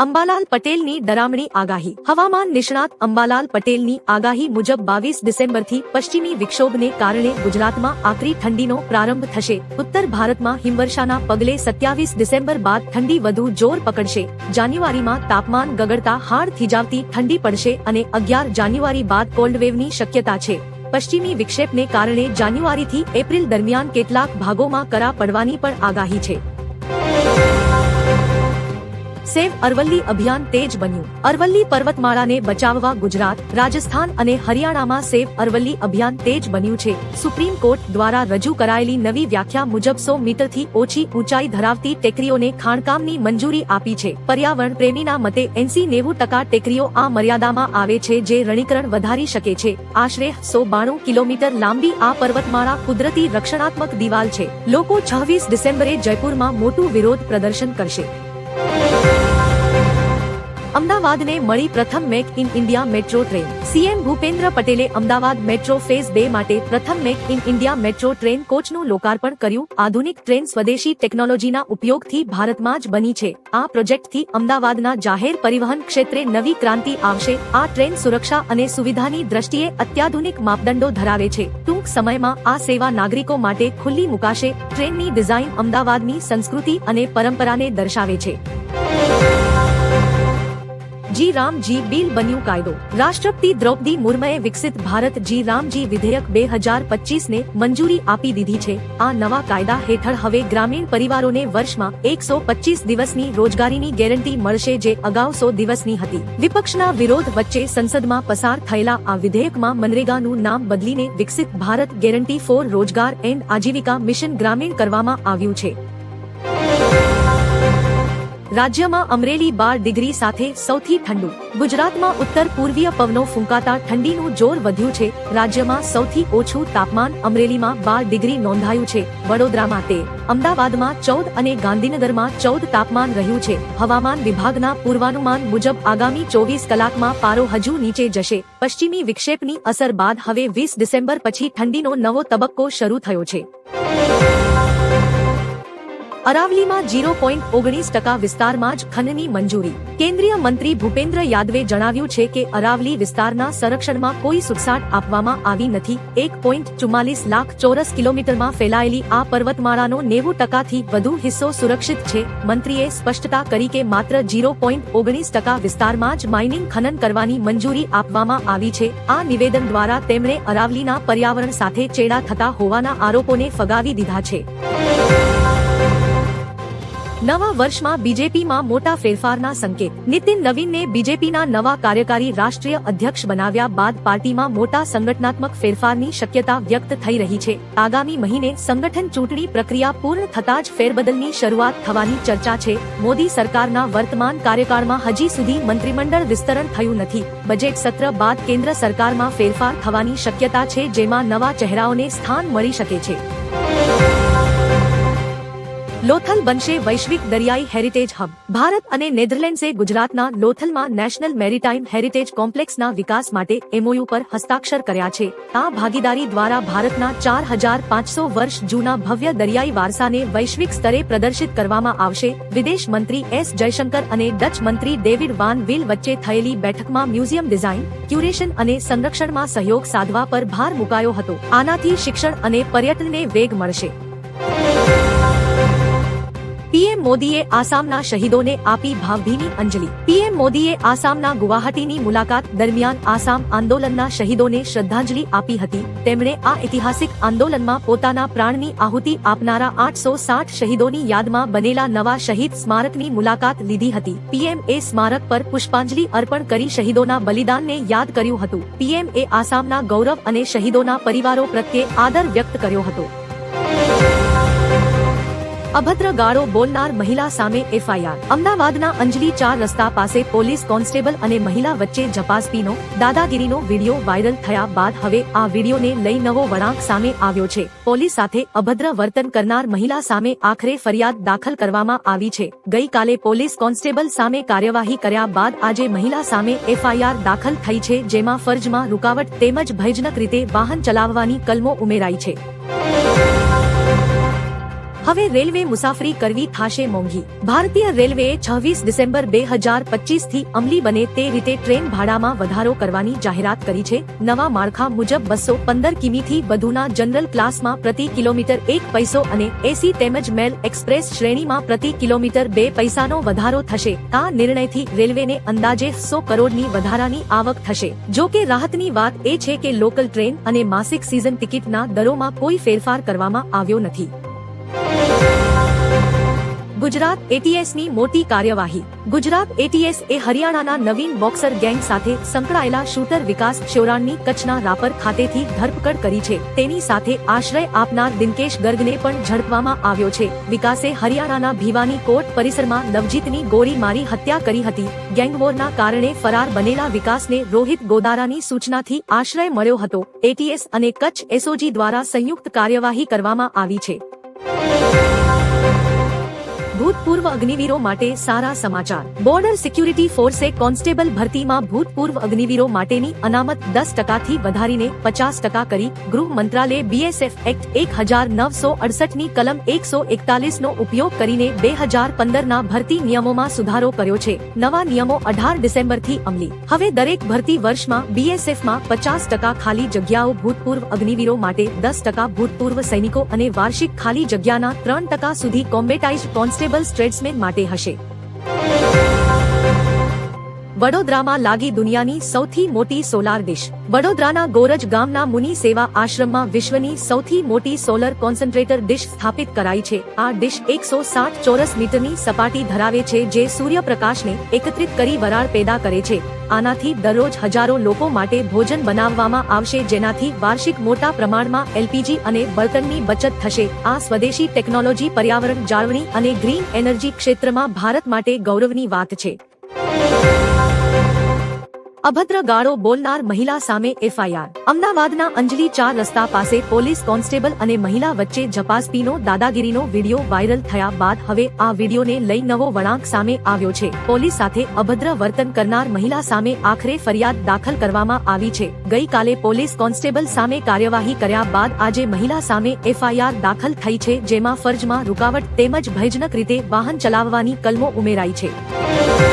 અંબાલાલ પટેલની ડરામણી આગાહી. હવામાન નિષ્ણાત અંબાલાલ પટેલની આગાહી મુજબ 22 ડિસેમ્બરથી પશ્ચિમી વિક્ષોભને કારણે ગુજરાતમાં આકરી ઠંડીનો પ્રારંભ થશે. ઉત્તર ભારતમાં હિમવર્ષાના પગલે 27 ડિસેમ્બર બાદ ઠંડી વધુ જોર પકડશે. જાન્યુઆરીમાં તાપમાન ગગડતા હાડ થીજાવતી ઠંડી પડશે અને 11 જાન્યુઆરી બાદ કોલ્ડવેવની શક્યતા છે. પશ્ચિમી વિક્ષેપને કારણે જાન્યુઆરીથી એપ્રિલ દરમિયાન કેટલાક ભાગોમાં કરા પડવાની પણ આગાહી છે. સેવ અરવલ્લી અભિયાન તેજ બન્યું. અરવલ્લી પર્વતમાળાને બચાવવા ગુજરાત, રાજસ્થાન અને હરિયાણામાં સેવ અરવલ્લી અભિયાન તેજ બન્યું છે. સુપ્રીમ કોર્ટ દ્વારા રજૂ કરાયેલી નવી વ્યાખ્યા મુજબ 100 મીટરથી ઓછી ઊંચાઈ ધરાવતી ટેકરીઓને ખાણકામની મંજૂરી આપી છે. પર્યાવરણ પ્રેમીના મતે 80-90% ટેકરીઓ આ મર્યાદામાં આવે છે, જે રણીકરણ વધારી શકે છે. આશરે 192 કિલોમીટર લાંબી આ પર્વતમાળા કુદરતી રક્ષણાત્મક દિવાલ છે. લોકો 26 ડિસેમ્બરે જયપુરમાં મોટું વિરોધ પ્રદર્શન કરશે. અમદાવાદને મળી પ્રથમ make in India metro train. CM Bhupendra પટેલે અમદાવાદ મેટ્રો ફેઝ 2 માટે પ્રથમ make in India metro train કોચનું લોકાર્પણ કર્યું. આધુનિક ટ્રેન સ્વદેશી ટેકનોલોજીના ઉપયોગથી ભારતમાં જ બની છે. આ પ્રોજેક્ટથી અમદાવાદના જાહેર પરિવહન ક્ષેત્રે નવી ક્રાંતિ આવશે. આ ટ્રેન સુરક્ષા અને સુવિધાની દ્રષ્ટિએ અત્યાધુનિક માપદંડો ધરાવે છે. ટૂંક સમયમાં આ સેવા નાગરિકો માટે ખુલ્લી મુકાશે. ટ્રેનની ડિઝાઇન અમદાવાદની સંસ્કૃતિ અને પરંપરાને દર્શાવે છે. જી રામજી બિલ બન્યું કાયદો. રાષ્ટ્રપતિ દ્રૌપદી મુર્મુએ વિકસિત ભારત જી રામજી વિધેયક 2025 ને મંજૂરી આપી દીધી છે. આ નવા કાયદા હેઠળ હવે ગ્રામીણ પરિવારોને વર્ષમાં 125 દિવસની રોજગારીની ગેરંટી મળશે, જે અગાઉ 100 દિવસની હતી. વિપક્ષના વિરોધ વચ્ચે સંસદમાં પસાર થયેલા આ વિધેયકમાં મનરેગાનું નામ બદલીને વિકસિત ભારત ગેરંટી ફોર રોજગાર એન્ડ આજીવિકા મિશન ગ્રામીણ કરવામાં આવ્યું છે. રાજ્યમાં અમરેલી 12 ડિગ્રી સાથે સૌથી ઠંડુ. ગુજરાતમાં ઉત્તર પૂર્વીય પવનો ફૂંકાતા ઠંડીનું જોર વધ્યું છે. રાજ્યમાં સૌથી ઓછું તાપમાન અમરેલીમાં 12 ડિગ્રી નોંધાયું છે. વડોદરામાં 13, અમદાવાદમાં 14 અને ગાંધીનગરમાં 14 તાપમાન રહ્યું છે. હવામાન વિભાગના પૂર્વાનુમાન મુજબ આગામી 24 કલાકમાં પારો હજુ નીચે જશે. પશ્ચિમી વિક્ષેપની અસર બાદ હવે 20 ડિસેમ્બર પછી ઠંડીનો નવો તબક્કો શરૂ થયો છે. અરાવલીમાં 0.19% વિસ્તારમાં જ ખનનની મંજૂરી. કેન્દ્રીય મંત્રી ભૂપેન્દ્ર યાદવે જણાવ્યું છે કે અરાવલી વિસ્તારના સંરક્ષણમાં કોઈ સુટસાટ આપવામાં આવી નથી. 1.44 લાખ ચોરસ કિલોમીટરમાં ફેલાયેલી આ પર્વતમાળાનો 90%થી વધુ હિસ્સો સુરક્ષિત છે. મંત્રીએ સ્પષ્ટતા કરી કે માત્ર 0.19% વિસ્તારમાં જ માઇનિંગ ખનન કરવાની મંજૂરી આપવામાં આવી છે. આ નિવેદન દ્વારા તેમણે અરાવલીના પર્યાવરણ સાથે ચેડા થતા હોવાના આરોપોને ફગાવી દીધા છે. નવા વર્ષમાં બીજેપીમાં મોટા ફેરફારના સંકેત. નીતિન નવીનને બીજેપીના નવા કાર્યકારી રાષ્ટ્રીય અધ્યક્ષ બનાવ્યા બાદ પાર્ટીમાં મોટા સંગઠનાત્મક ફેરફારની શક્યતા વ્યક્ત થઈ રહી છે. આગામી મહિને સંગઠન ચૂંટણી પ્રક્રિયા પૂર્ણ થતાં જ ફેરબદલની શરૂઆત થવાની ચર્ચા છે. મોદી સરકારના વર્તમાન કાર્યકાળમાં હજી સુધી મંત્રીમંડળ વિસ્તરણ થયું નથી. બજેટ સત્ર બાદ કેન્દ્ર સરકારમાં ફેરફાર થવાની શક્યતા છે, જેમાં નવા ચહેરાઓને સ્થાન મળી શકે છે. લોથલ બનશે વૈશ્વિક દરિયાઈ હેરિટેજ હબ. ભારત અને નેધરલેન્ડ્સે ગુજરાતના લોથલમાં નેશનલ મેરીટાઈમ હેરિટેજ કોમ્પ્લેક્સના વિકાસ માટે એમઓયુ પર હસ્તાક્ષર કર્યા છે. આ ભાગીદારી દ્વારા ભારતના 4500 વર્ષ જૂના ભવ્ય દરિયાઈ વારસાને વૈશ્વિક સ્તરે પ્રદર્શિત કરવામાં આવશે. વિદેશ મંત્રી એસ જયશંકર અને ડચ મંત્રી ડેવિડ વાન વિલ વચ્ચે થયેલી બેઠકમાં મ્યુઝિયમ ડિઝાઇન, ક્યુરેશન અને સંરક્ષણમાં સહયોગ સાધવા પર ભાર મુકાયો હતો. આનાથી શિક્ષણ અને પર્યટનને વેગ મળશે. પીએમ મોદીએ આસામના શહીદોને આપી ભાવભીની અંજલિ. પીએમ મોદીએ આસામના ગુવાહાટીની મુલાકાત દરમિયાન આસામ આંદોલનના શહીદોને શ્રદ્ધાંજલિ આપી હતી. તેમણે આ ઐતિહાસિક આંદોલનમાં પોતાના પ્રાણની આહુતિ આપનારા 860 શહીદોની યાદમાં બનેલા નવા શહીદ સ્મારકની મુલાકાત લીધી હતી. પીએમએ સ્મારક પર પુષ્પાંજલિ અર્પણ કરી શહીદોના બલિદાનને યાદ કર્યું હતું. પીએમએ આસામના ગૌરવ અને શહીદોના પરિવારો પ્રત્યે આદર વ્યક્ત કર્યો હતો. અભદ્ર ગાળો બોલનાર મહિલા સામે એફઆઈઆર. અમદાવાદના અંજલી 4 રસ્તા પાસે પોલીસ કોન્સ્ટેબલ અને મહિલા વચ્ચે ઝપાઝપીનો, દાદાગીરીનો વિડીયો વાયરલ થયા બાદ હવે આ વિડીયોને લઈ નવો વળાંક સામે આવ્યો છે. પોલીસ સાથે અભદ્ર વર્તન કરનાર મહિલા સામે આખરે ફરિયાદ દાખલ કરવામાં આવી છે. ગઈકાલે પોલીસ કોન્સ્ટેબલ સામે કાર્યવાહી કર્યા બાદ આજે મહિલા સામે એફઆઈઆર દાખલ થઈ છે, જેમાં ફરજમાં રૂકાવટ તેમજ ભયજનક રીતે વાહન ચલાવવાની કલમો ઉમેરાઈ છે. હવે રેલવે મુસાફરી કરવી થાશે મોંઘી। ભારતીય રેલવેએ 26 ડિસેમ્બર 2025 થી અમલી બને તે રીતે ટ્રેન ભાડામાં વધારો કરવાની જાહેરાત કરી છે। નવા માળખા મુજબ 215 કિમીથી વધુના જનરલ ક્લાસમાં પ્રતિ કિલોમીટર 1 પૈસો અને એસી તેમજ મેલ એક્સપ્રેસ શ્રેણીમાં પ્રતિ કિલોમીટર 2 પૈસાનો વધારો થશે। આ નિર્ણયથી રેલવેને અંદાજે 100 કરોડની વધારાની આવક થશે। જો કે રાહતની વાત એ છે કે લોકલ ટ્રેન અને માસિક સીઝન ટિકિટના દરોમાં કોઈ ફેરફાર કરવામાં આવ્યો નથી। ગુજરાત એટીએસની મોટી કાર્યવાહી। ગુજરાત એટીએસ એ હરિયાણાના નવીન બોક્સર ગેંગ સાથે સંકળાયેલા શૂટર વિકાસ શેવરાણની કચ્છના રાપર ખાતેથી ધરપકડ કરી છે। તેની સાથે આશ્રય આપનાર દિનકેશ ગર્ગને પણ ઝડપવામાં આવ્યો છે। વિકાસે હરિયાણાના ભીવાની કોર્ટ પરિસરમાં નવજીતની ગોળી મારી હત્યા કરી હતી। ગેંગવોરના કારણે ફરાર બનેલા વિકાસને રોહિત ગોદારાની સૂચનાથી આશ્રય મળ્યો હતો। એટીએસ અને કચ્છ એસઓજી દ્વારા સંયુક્ત કાર્યવાહી કરવામાં આવી છે। ભૂતપૂર્વ અગ્નિવીરો માટે સારા સમાચાર। બોર્ડર સિક્યુરિટી ફોર્સે કોન્સ્ટેબલ ભરતીમાં ભૂતપૂર્વ અગ્નિવીરો માટેની અનામત 10% વધારીને 50% કરી। ગૃહ મંત્રાલયે બીએસએફ એક્ટ 1968 ની કલમ 141 નો ઉપયોગ કરીને 2015 ના ભરતી નિયમોમાં સુધારો કર્યો છે। નવા નિયમો 18 ડિસેમ્બરથી અમલી। હવે દરેક ભરતી વર્ષમાં બીએસએફમાં 50% ખાલી જગ્યાઓ ભૂતપૂર્વ અગ્નિવીરો માટે, 10% ભૂતપૂર્વ સૈનિકો અને વાર્ષિક ખાલી જગ્યાના 3% સુધી કોમ્બેટાઇઝ્ડ કોન્સ્ટેબલ ટ્રેડ્સમેન માટે હશે। વડોદરામાં લાગી દુનિયાની સૌથી મોટી સોલાર ડિશ। વડોદરાના ગોરજ ગામના મુનિ સેવા આશ્રમમાં વિશ્વની સૌથી મોટી સોલર કોન્સન્ટ્રેટર ડિશ સ્થાપિત કરાઈ છે। આ ડિશ 160 ચોરસ મીટરની સપાટી ધરાવે છે, જે સૂર્યપ્રકાશને એકત્રિત કરી વરાળ પેદા કરે છે। આનાથી દરરોજ હજારો લોકો માટે ભોજન બનાવવામાં આવશે, જેનાથી વાર્ષિક મોટા પ્રમાણમાં એલપીજી અને બળતણની બચત થશે। આ સ્વદેશી ટેકનોલોજી પર્યાવરણ જાળવણી અને ગ્રીન એનર્જી ક્ષેત્રમાં ભારત માટે ગૌરવની વાત છે। અભદ્ર ગાળો બોલનાર મહિલા સામે એફઆઈઆર। અમદાવાદના અંજલી 4 રસ્તા પાસે પોલીસ કોન્સ્ટેબલ અને મહિલા વચ્ચે ઝપાઝપીનો દાદાગીરીનો વિડીયો વાયરલ થયા બાદ હવે આ વિડીયોને લઈ નવો વળાંક સામે આવ્યો છે। પોલીસ સાથે અભદ્ર વર્તન કરનાર મહિલા સામે આખરે ફરિયાદ દાખલ કરવામાં આવી છે। ગઈકાલે પોલીસ કોન્સ્ટેબલ સામે કાર્યવાહી કર્યા બાદ આજે મહિલા સામે એફઆઈઆર દાખલ થઈ છે, જેમાં ફરજમાં રૂકાવટ તેમજ ભયજનક રીતે વાહન ચલાવવાની કલમો ઉમેરાઈ છે।